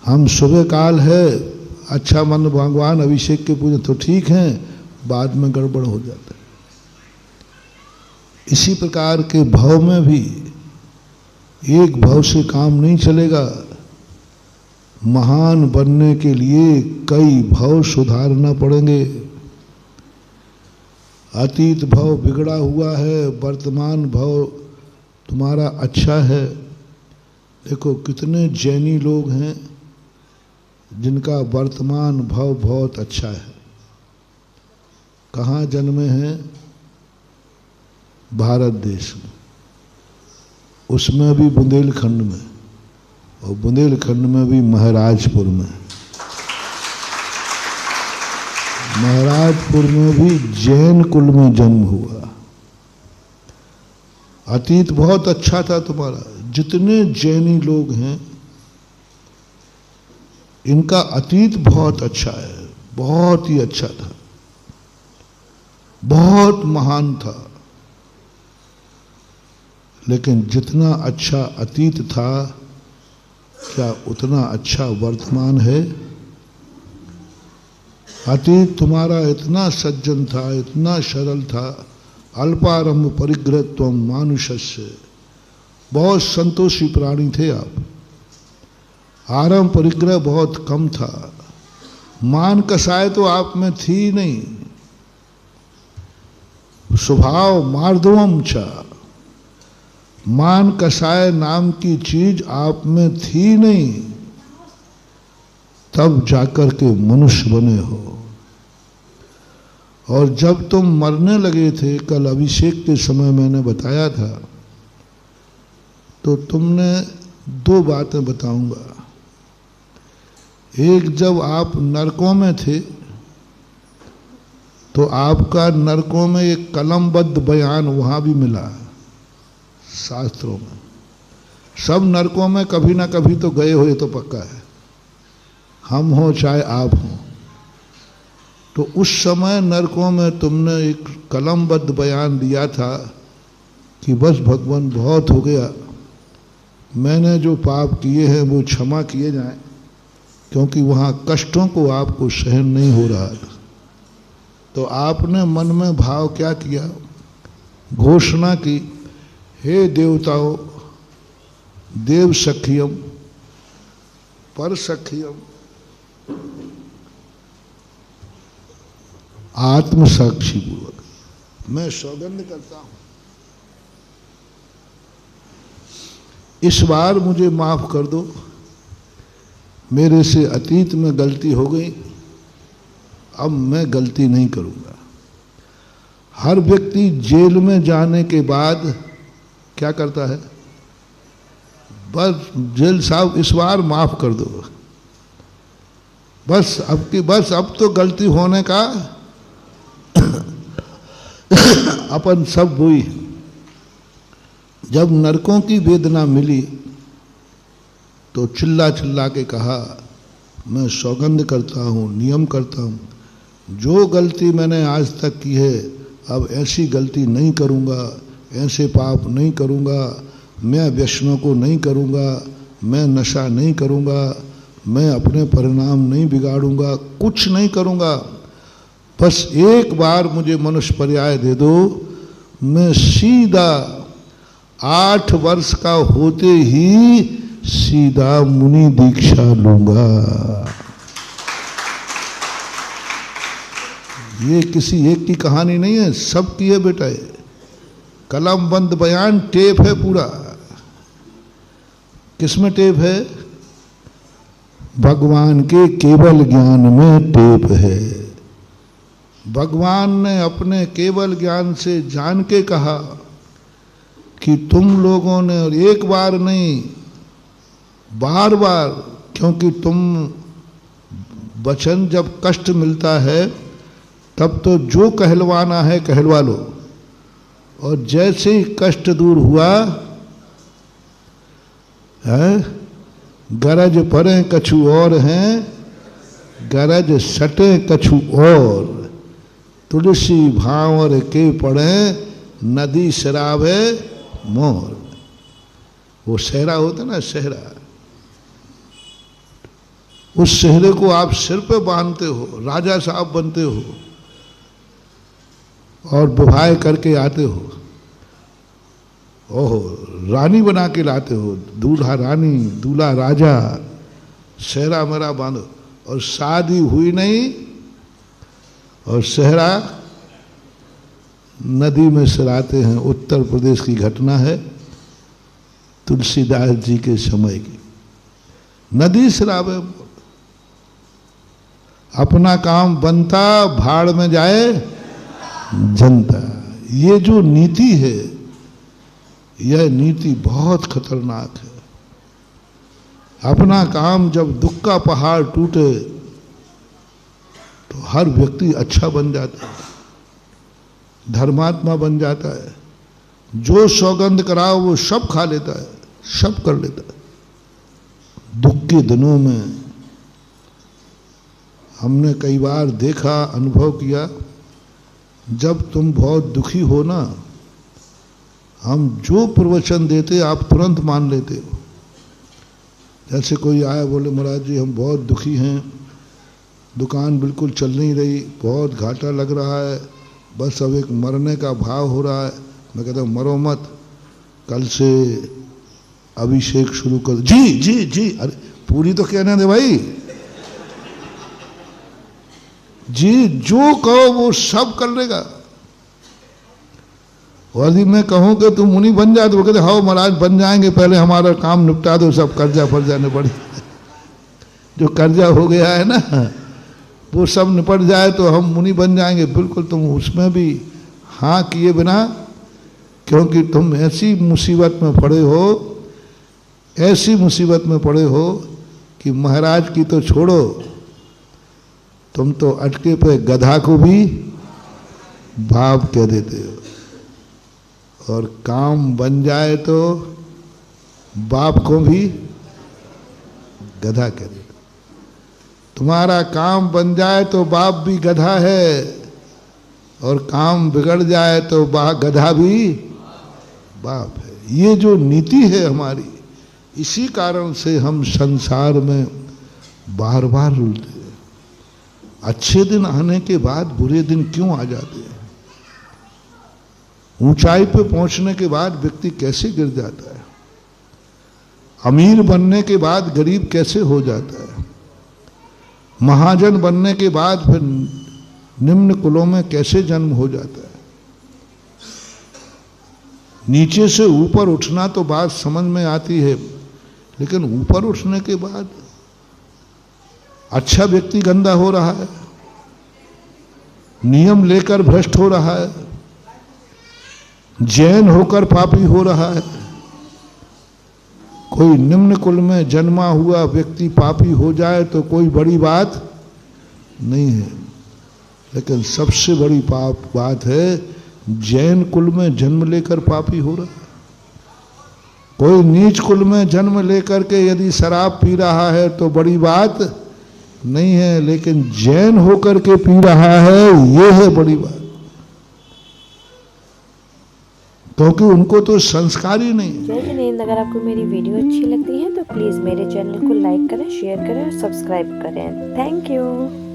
हम सुबह काल है, अच्छा मन भगवान अभिषेक के पूजन तो ठीक हैं, बाद में गड़बड़ हो जाता है। इसी प्रकार के भव में भी एक भव से काम नहीं चलेगा। महान बनने के लिए कई भव सुधारना पड़ेंगे। अतीत भव बिगड़ा हुआ है, वर्तमान भव तुम्हारा अच्छा है। देखो कितने जैनी लोग हैं जिनका वर्तमान भव बहुत अच्छा है। कहाँ जन्मे हैं? भारत देश में, उसमें भी बुंदेलखंड में, और बुंदेलखंड में भी महाराजपुर में। महाराजपुर में भी जैन कुल में जन्म हुआ। अतीत बहुत अच्छा था तुम्हारा। जितने जैनी लोग हैं इनका अतीत बहुत अच्छा है, बहुत ही अच्छा था, बहुत महान था। लेकिन जितना अच्छा अतीत था, क्या उतना अच्छा वर्तमान है? अतीत तुम्हारा इतना सज्जन था, इतना सरल था। अल्पारंभ परिग्रहत्वम मानुषस्य, बहुत संतोषी प्राणी थे आप। आरंभ परिग्रह बहुत कम था। मान कसाय तो आप में थी नहीं। स्वभाव मार्दवम चा, मान कसाय नाम की चीज आप में थी नहीं। तब जाकर के मनुष्य बने हो। और जब तुम मरने लगे थे, कल अभिषेक के समय मैंने बताया था, तो तुमने दो बातें बताऊंगा। एक, जब आप नरकों में थे तो आपका नरकों में एक कलमबद्ध बयान वहां भी मिला शास्त्रों में। सब नरकों में कभी ना कभी तो गए हो, ये तो पक्का है, हम हो चाहे आप हो। तो उस समय नरकों में तुमने एक कलमबद्ध बयान दिया था कि बस भगवान बहुत हो गया, मैंने जो पाप किए हैं वो क्षमा किए जाएं, क्योंकि वहाँ कष्टों को आपको सहन नहीं हो रहा था। तो आपने मन में भाव क्या किया? घोषणा की, हे देवताओं, देव सखियम पर सखियम आत्म साक्षी पूर्वक मैं सौगंध करता हूं, इस बार मुझे माफ कर दो। मेरे से अतीत में गलती हो गई, अब मैं गलती नहीं करूंगा। हर व्यक्ति जेल में जाने के बाद क्या करता है? बस जेल साहब इस बार माफ कर दो, बस अब तो गलती होने का अपन सब हुई। जब नरकों की वेदना मिली तो चिल्ला चिल्ला के कहा, मैं सौगंध करता हूँ, नियम करता हूँ, जो गलती मैंने आज तक की है अब ऐसी गलती नहीं करूँगा, ऐसे पाप नहीं करूँगा, मैं व्यसनों को नहीं करूँगा, मैं नशा नहीं करूँगा, मैं अपने परिणाम नहीं बिगाड़ूंगा, कुछ नहीं करूँगा। बस एक बार मुझे मनुष्य पर्याय दे दो, मैं सीधा 8 वर्ष का होते ही सीधा मुनि दीक्षा लूंगा। ये किसी एक की कहानी नहीं है, सब की है बेटा। ये कलम बंद बयान टेप है पूरा। किसमें टेप है? भगवान के केवल ज्ञान में टेप है। भगवान ने अपने केवल ज्ञान से जान के कहा कि तुम लोगों ने, और एक बार नहीं बार बार, क्योंकि तुम वचन जब कष्ट मिलता है तब तो जो कहलवाना है कहलवा लो, और जैसे ही कष्ट दूर हुआ है, गरज परे कछु और हैं, गरज सटे कछु और, तुलसी भांवर के पड़े नदी शराबे मोर। वो सहरा होता ना, सहरा, उस सेहरे को आप सिर पे बांधते हो, राजा साहब बनते हो और विवाह करके आते हो, ओहो रानी बना के लाते हो, दूल्हा रानी दूल्हा राजा, सेहरा मेरा बांधो, और शादी हुई नहीं और सेहरा नदी में सिराते हैं। उत्तर प्रदेश की घटना है, तुलसीदास जी के समय की। नदी सिरावे, अपना काम बनता भाड़ में जाए जनता। ये जो नीति है, यह नीति बहुत खतरनाक है। अपना काम, जब दुख का पहाड़ टूटे तो हर व्यक्ति अच्छा बन जाता है, धर्मात्मा बन जाता है, जो सौगंध कराओ वो सब खा लेता है, सब कर लेता है। दुख के दिनों में हमने कई बार देखा, अनुभव किया, जब तुम बहुत दुखी हो ना, हम जो प्रवचन देते आप तुरंत मान लेते हो। जैसे कोई आया बोले महाराज जी हम बहुत दुखी हैं, दुकान बिल्कुल चल नहीं रही, बहुत घाटा लग रहा है, बस अब एक मरने का भाव हो रहा है। मैं कहता हूँ मरो मत, कल से अभिषेक शुरू कर। जी जी जी, अरे पूरी तो कहने दे भाई। जी जो कहो वो सब कर लेगा। और यदि मैं कहूँ कि तुम मुनि बन जाए तो वो कहते हाँ महाराज बन जाएंगे, पहले हमारा काम निपटा दो, सब कर्जा फर्जा निपट, जो कर्जा हो गया है ना वो सब निपट जाए तो हम मुनि बन जाएंगे। बिल्कुल तुम उसमें भी हाँ किए बिना, क्योंकि तुम ऐसी मुसीबत में पड़े हो, ऐसी मुसीबत में पड़े हो कि महाराज की तो छोड़ो, तुम तो अटके पे गधा को भी बाप कह देते हो, और काम बन जाए तो बाप को भी गधा कह देते। तुम्हारा काम बन जाए तो बाप भी गधा है, और काम बिगड़ जाए तो गधा भी बाप है। ये जो नीति है हमारी, इसी कारण से हम संसार में बार बार रुलते हैं। अच्छे दिन आने के बाद बुरे दिन क्यों आ जाते हैं? ऊंचाई पे पहुंचने के बाद व्यक्ति कैसे गिर जाता है? अमीर बनने के बाद गरीब कैसे हो जाता है? महाजन बनने के बाद फिर निम्न कुलों में कैसे जन्म हो जाता है? नीचे से ऊपर उठना तो बात समझ में आती है, लेकिन ऊपर उठने के बाद अच्छा व्यक्ति गंदा हो रहा है, नियम लेकर भ्रष्ट हो रहा है, जैन होकर पापी हो रहा है। कोई निम्न कुल में जन्मा हुआ व्यक्ति पापी हो जाए तो कोई बड़ी बात नहीं है, लेकिन सबसे बड़ी बात है जैन कुल में जन्म लेकर पापी हो रहा है। कोई नीच कुल में जन्म लेकर के यदि शराब पी रहा है तो बड़ी बात नहीं है, लेकिन जैन होकर के पी रहा है ये है बड़ी बात, क्योंकि उनको तो संस्कार ही नहीं। जय जिनेंद्र, अगर आपको मेरी वीडियो अच्छी लगती है तो प्लीज़ मेरे चैनल को लाइक करें, शेयर करें और सब्सक्राइब करें। Thank you.